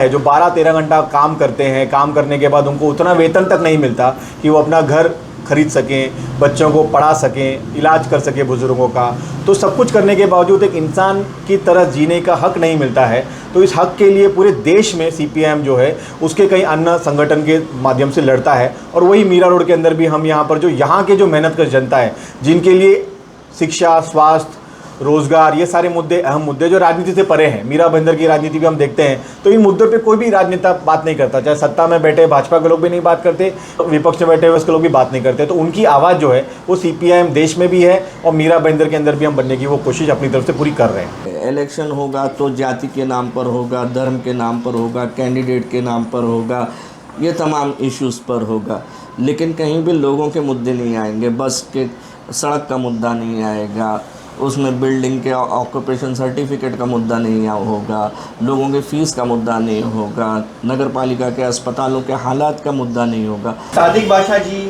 है जो 12-13 घंटा काम करते हैं, काम करने के बाद उनको उतना वेतन तक नहीं मिलता कि वो अपना घर खरीद सकें, बच्चों को पढ़ा सकें, इलाज कर सकें बुज़ुर्गों का। तो सब कुछ करने के बावजूद एक इंसान की तरह जीने का हक नहीं मिलता है। तो इस हक के लिए पूरे देश में सीपीआईएम जो है उसके कई अन्य संगठन के माध्यम से लड़ता है। और वही मीरा रोड के अंदर भी हम यहाँ पर जो यहाँ के जो मेहनतकश जनता है, जिनके लिए शिक्षा, स्वास्थ्य, रोजगार, ये सारे मुद्दे अहम मुद्दे जो राजनीति से परे हैं। मीरा भाईंदर की राजनीति भी हम देखते हैं तो इन मुद्दों पे कोई भी राजनेता बात नहीं करता, चाहे सत्ता में बैठे भाजपा के लोग भी नहीं बात करते, विपक्ष में बैठे हुए उसके लोग भी बात नहीं करते। तो उनकी आवाज़ जो है वो सीपीआईएम देश में भी है और मीरा भाईंदर के अंदर भी हम बनने की वो कोशिश अपनी तरफ से पूरी कर रहे हैं। इलेक्शन होगा तो जाति के नाम पर होगा, धर्म के नाम पर होगा, कैंडिडेट के नाम पर होगा, ये तमाम इश्यूज़ पर होगा, लेकिन कहीं भी लोगों के मुद्दे नहीं आएंगे। बस के सड़क का मुद्दा नहीं आएगा, उसमें बिल्डिंग के ऑक्यूपेशन सर्टिफिकेट का मुद्दा नहीं होगा, लोगों के फ़ीस का मुद्दा नहीं होगा, नगर पालिका के अस्पतालों के हालात का मुद्दा नहीं होगा। सादिक बादशाह जी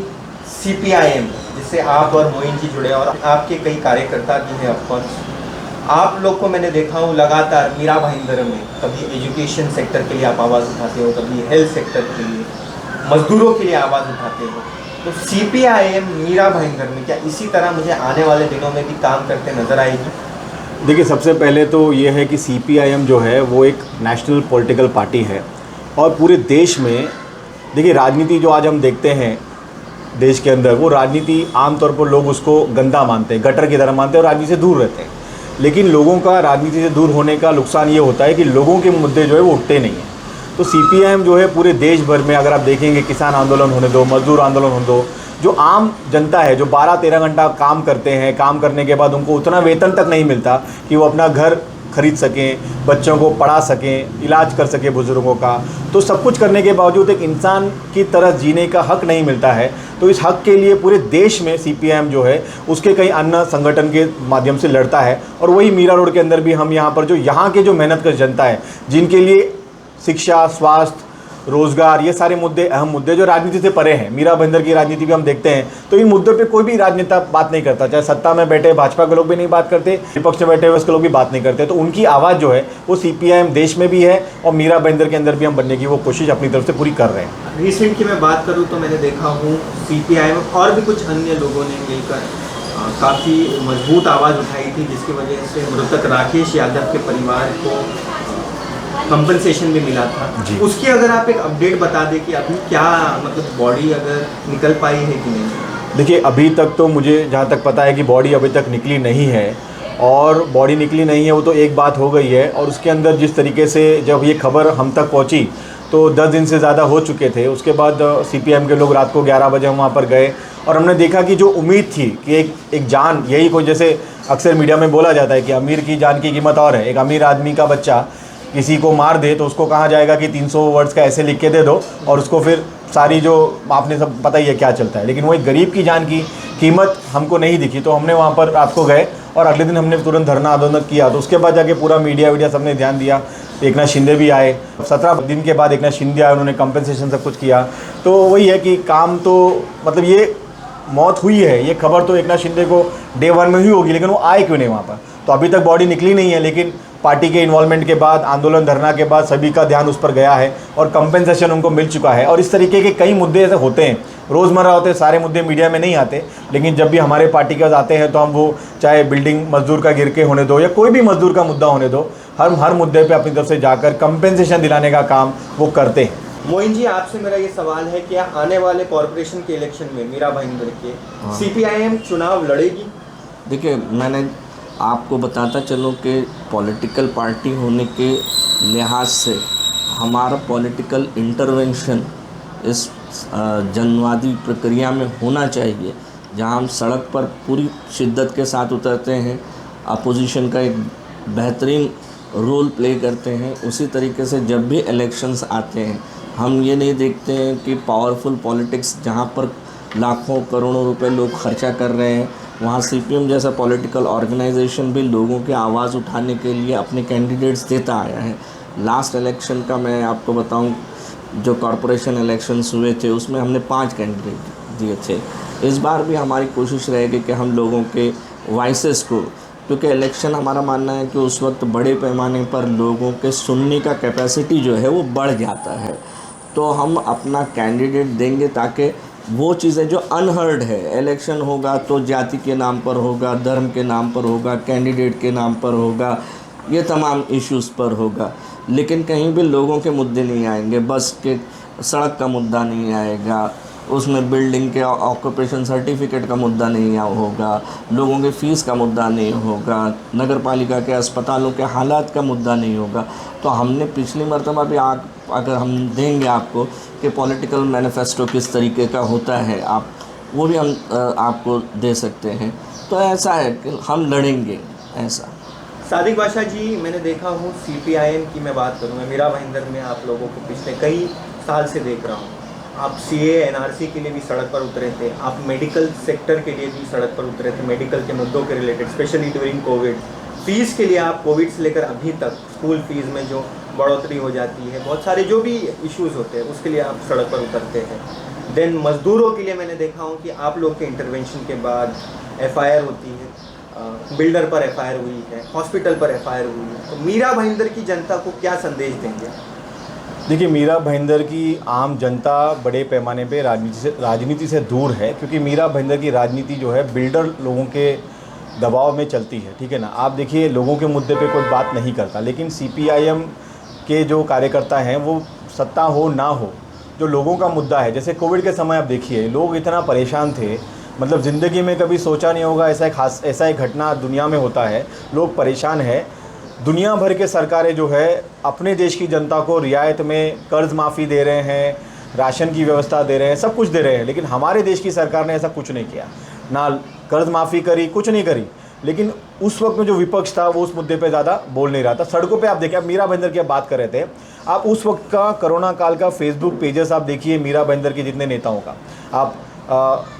सीपीआईएम जिससे आप और मोइन जी जुड़े और आपके कई कार्यकर्ता भी हैं। ऑफकोर्स आप लोग को मैंने देखा हूँ लगातार मीरा भाईंदर में, कभी एजुकेशन सेक्टर के लिए आप आवाज़ उठाते हो, कभी हेल्थ सेक्टर के लिए, मजदूरों के लिए आवाज़ उठाते हो। तो सीपीआईएम मीरा भाईंदर में क्या इसी तरह मुझे आने वाले दिनों में भी काम करते नजर आएगी? देखिए, सबसे पहले तो ये है कि सीपीआईएम जो है वो एक नेशनल पॉलिटिकल पार्टी है और पूरे देश में देखिए राजनीति जो आज हम देखते हैं देश के अंदर, वो राजनीति आमतौर पर लोग उसको गंदा मानते हैं, गटर की तरह मानते हैं और राजनीति से दूर रहते हैं। लेकिन लोगों का राजनीति से दूर होने का नुकसान ये होता है कि लोगों के मुद्दे जो है वो उठते नहीं हैं। तो सीपीआईएम जो है पूरे देश भर में अगर आप देखेंगे, किसान आंदोलन होने दो, मजदूर आंदोलन होने दो, जो आम जनता है जो 12-13 घंटा काम करते हैं, काम करने के बाद उनको उतना वेतन तक नहीं मिलता कि वो अपना घर खरीद सकें, बच्चों को पढ़ा सकें, इलाज कर सकें बुज़ुर्गों का। तो सब कुछ करने के बावजूद एक इंसान की तरह जीने का हक नहीं मिलता है। तो इस हक के लिए पूरे देश में सीपीआईएम जो है उसके कई अन्य संगठन के माध्यम से लड़ता है। और वही मीरा रोड के अंदर भी हम यहाँ पर जो यहाँ के जो मेहनतकश जनता है, जिनके लिए शिक्षा, स्वास्थ्य, रोजगार, ये सारे मुद्दे अहम मुद्दे जो राजनीति से परे हैं। मीरा भाईंदर की राजनीति भी हम देखते हैं तो इन मुद्दों पे कोई भी राजनेता बात नहीं करता, चाहे सत्ता में बैठे भाजपा के लोग भी नहीं बात करते, विपक्ष में बैठे हुए उसके लोग भी बात नहीं करते। तो उनकी आवाज़ जो है वो सीपीआईएम देश में भी है और मीरा भाईंदर के अंदर भी हम बनने की वो कोशिश अपनी तरफ से पूरी कर रहे हैं। रिसेंट की मैं बात करूँ तो मैंने देखा हूँ सीपीआईएम और भी कुछ अन्य लोगों ने मिलकर काफ़ी मजबूत आवाज़ उठाई थी, जिसकी वजह से मृतक राकेश यादव के परिवार को कंपनसेशन भी मिला था। उसकी अगर आप एक अपडेट बता दें कि अभी क्या मतलब बॉडी अगर निकल पाई है कि नहीं? देखिए, अभी तक तो मुझे जहाँ तक पता है कि बॉडी अभी तक निकली नहीं है, और बॉडी निकली नहीं है वो तो एक बात हो गई है। और उसके अंदर जिस तरीके से जब ये खबर हम तक पहुँची तो 10 दिन से ज़्यादा हो चुके थे। उसके बाद सीपीआईएम के लोग रात को 11 बजे हम वहाँ पर गए और हमने देखा कि जो उम्मीद थी कि एक जान, यही कोई जैसे अक्सर मीडिया में बोला जाता है कि अमीर की जान की कीमत और है, एक अमीर आदमी का बच्चा किसी को मार दे तो उसको कहा जाएगा कि 300 वर्ड्स का ऐसे लिख के दे दो और उसको फिर सारी जो आपने सब पता ही है क्या चलता है। लेकिन वो एक गरीब की जान की कीमत हमको नहीं दिखी। तो हमने वहाँ पर रात को गए और अगले दिन हमने तुरंत धरना आंदोलन किया। तो उसके बाद जाके पूरा मीडिया सबने ध्यान दिया। एकनाथ शिंदे भी आए, 17 दिन के बाद एकनाथ शिंदे आए, उन्होंने कंपनसेशन सब कुछ किया। तो वही है कि काम तो मतलब ये मौत हुई है, ये खबर तो एकनाथ शिंदे को डे 1 में ही होगी, लेकिन वो आए क्यों नहीं वहाँ पर? तो अभी तक बॉडी निकली नहीं है, लेकिन पार्टी के इन्वॉल्वमेंट के बाद, आंदोलन धरना के बाद सभी का ध्यान उस पर गया है और कंपनसेशन उनको मिल चुका है। और इस तरीके के कई मुद्दे ऐसे होते हैं, रोज़मर्रा होते हैं, सारे मुद्दे मीडिया में नहीं आते, लेकिन जब भी हमारे पार्टी के आते हैं तो हम वो चाहे बिल्डिंग मजदूर का गिर के होने दो या कोई भी मजदूर का मुद्दा होने दो, हम हर मुद्दे पर अपनी तरफ से जाकर कंपनसेशन दिलाने का काम वो करते हैं। मोइन जी, आपसे मेरा ये सवाल है कि आने वाले कॉर्पोरेशन के इलेक्शन में मीरा भाईंदर के सीपीआईएम चुनाव लड़ेगी? देखिए, मैंने आपको बताता चलूँ कि पॉलिटिकल पार्टी होने के लिहाज से हमारा पॉलिटिकल इंटरवेंशन इस जनवादी प्रक्रिया में होना चाहिए, जहां हम सड़क पर पूरी शिद्दत के साथ उतरते हैं, अपोजिशन का एक बेहतरीन रोल प्ले करते हैं। उसी तरीके से जब भी इलेक्शंस आते हैं हम ये नहीं देखते हैं कि पावरफुल पॉलिटिक्स जहां पर लाखों करोड़ों रुपए लोग खर्चा कर रहे हैं, वहाँ सीपीएम जैसा पॉलिटिकल ऑर्गेनाइजेशन भी लोगों की आवाज़ उठाने के लिए अपने कैंडिडेट्स देता आया है। लास्ट इलेक्शन का मैं आपको बताऊं, जो कॉरपोरेशन इलेक्शंस हुए थे उसमें हमने 5 कैंडिडेट दिए थे। इस बार भी हमारी कोशिश रहेगी कि हम लोगों के वॉइसेस को क्योंकि इलेक्शन हमारा मानना है कि उस वक्त बड़े पैमाने पर लोगों के सुनने का कैपेसिटी जो है वो बढ़ जाता है। तो हम अपना कैंडिडेट देंगे ताकि वो चीज़ें जो अनहर्ड है, इलेक्शन होगा तो जाति के नाम पर होगा, धर्म के नाम पर होगा, कैंडिडेट के नाम पर होगा, ये तमाम इश्यूज़ पर होगा, लेकिन कहीं भी लोगों के मुद्दे नहीं आएंगे। बस के सड़क का मुद्दा नहीं आएगा, उसमें बिल्डिंग के ऑक्यूपेशन सर्टिफिकेट का मुद्दा नहीं होगा, लोगों के फ़ीस का मुद्दा नहीं होगा, नगर पालिका के अस्पतालों के हालात का मुद्दा नहीं होगा। तो हमने पिछली मरतबा भी अगर हम देंगे आपको कि पॉलिटिकल मैनिफेस्टो किस तरीके का होता है, आप वो भी हम आपको दे सकते हैं। तो ऐसा है कि हम लड़ेंगे ऐसा। सादिक बादशाह जी, मैंने देखा हूँ CPIM की मैं बात करूँ, मैं मीरा भाईंदर में आप लोगों को पिछले कई साल से देख रहा हूँ। आप CA NRC के लिए भी सड़क पर उतरे थे, आप मेडिकल सेक्टर के लिए भी सड़क पर उतरे थे, मेडिकल के मुद्दों के related, specially during Covid. Fees के लिए आप कोविड से लेकर अभी तक स्कूल फीस में जो बढ़ोतरी हो जाती है, बहुत सारे जो भी इश्यूज़ होते हैं उसके लिए आप सड़क पर उतरते हैं। देन मज़दूरों के लिए मैंने देखा हूँ कि आप लोग के इंटरवेंशन के बाद FIR होती है, बिल्डर पर FIR हुई है, हॉस्पिटल पर FIR हुई है। तो मीरा भाईंदर की जनता को क्या संदेश देंगे? देखिए, मीरा भाईंदर की आम जनता बड़े पैमाने पे राजनीति से दूर है, क्योंकि मीरा भाईंदर की राजनीति जो है बिल्डर लोगों के दबाव में चलती है, ठीक है ना। आप देखिए, लोगों के मुद्दे पे कोई बात नहीं करता, लेकिन CPIM के जो कार्यकर्ता हैं वो सत्ता हो ना हो, जो लोगों का मुद्दा है, जैसे कोविड के समय आप देखिए लोग इतना परेशान थे, मतलब ज़िंदगी में कभी सोचा नहीं होगा ऐसा एक घटना दुनिया में होता है, लोग परेशान हैं। दुनिया भर के सरकारें जो है अपने देश की जनता को रियायत में कर्ज माफ़ी दे रहे हैं, राशन की व्यवस्था दे रहे हैं, सब कुछ दे रहे हैं, लेकिन हमारे देश की सरकार ने ऐसा कुछ नहीं किया, ना कर्ज माफ़ी करी, कुछ नहीं करी। लेकिन उस वक्त में जो विपक्ष था वो उस मुद्दे पे ज़्यादा बोल नहीं रहा था। सड़कों पे आप देखिए, आप मीरा भाईंदर की आप बात कर रहे थे, आप उस वक्त का कोरोना काल का फेसबुक पेजेस आप देखिए मीरा भाईंदर के जितने नेताओं का, आप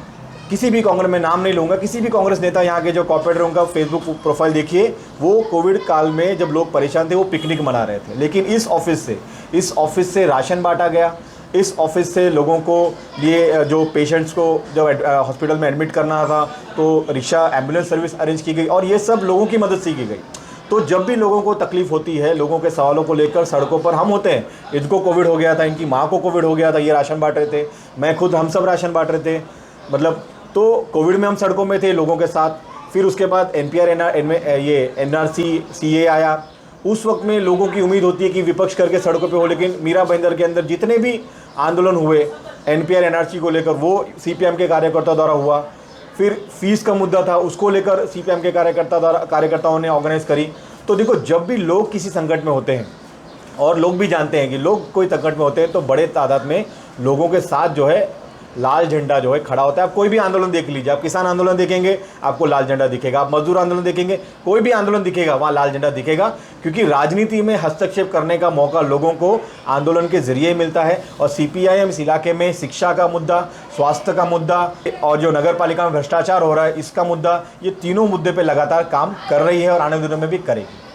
किसी भी कांग्रेस में नाम नहीं लूँगा, किसी भी कांग्रेस नेता यहाँ के जो कॉर्पोरेटर उनका फेसबुक प्रोफाइल देखिए, वो कोविड काल में जब लोग परेशान थे वो पिकनिक मना रहे थे। लेकिन इस ऑफिस से राशन बांटा गया, इस ऑफिस से लोगों को लिए जो पेशेंट्स को जब हॉस्पिटल में एडमिट करना था तो रिक्शा एम्बुलेंस सर्विस अरेंज की गई, और ये सब लोगों की मदद से की गई। तो जब भी लोगों को तकलीफ़ होती है, लोगों के सवालों को लेकर सड़कों पर हम होते हैं। इनको कोविड हो गया था, इनकी माँ को कोविड हो गया था, ये राशन बांट रहे थे, मैं खुद, हम सब राशन बांट रहे थे, मतलब तो कोविड में हम सड़कों में थे लोगों के साथ। फिर उसके बाद NRC CA आया, उस वक्त में लोगों की उम्मीद होती है कि विपक्ष करके सड़कों पे हो, लेकिन मीरा भाईंदर के अंदर जितने भी आंदोलन हुए NPR NRC को लेकर वो CPIM के कार्यकर्ता द्वारा हुआ। फिर फीस का मुद्दा था, उसको लेकर CPIM के कार्यकर्ताओं ने ऑर्गेनाइज करी। तो देखो, जब भी लोग किसी संकट में होते हैं, और लोग भी जानते हैं कि लोग कोई संकट में होते हैं, तो बड़े तादाद में लोगों के साथ जो है लाल झंडा जो है खड़ा होता है। आप कोई भी आंदोलन देख लीजिए, आप किसान आंदोलन देखेंगे आपको लाल झंडा दिखेगा, आप मजदूर आंदोलन देखेंगे, कोई भी आंदोलन दिखेगा वहाँ लाल झंडा दिखेगा, क्योंकि राजनीति में हस्तक्षेप करने का मौका लोगों को आंदोलन के जरिए मिलता है। और CPIM इस इलाके में शिक्षा का मुद्दा, स्वास्थ्य का मुद्दा और जो नगर पालिका में भ्रष्टाचार हो रहा है इसका मुद्दा, ये तीनों मुद्दे पर लगातार काम कर रही है और आने वाले दिनों में भी करेगी।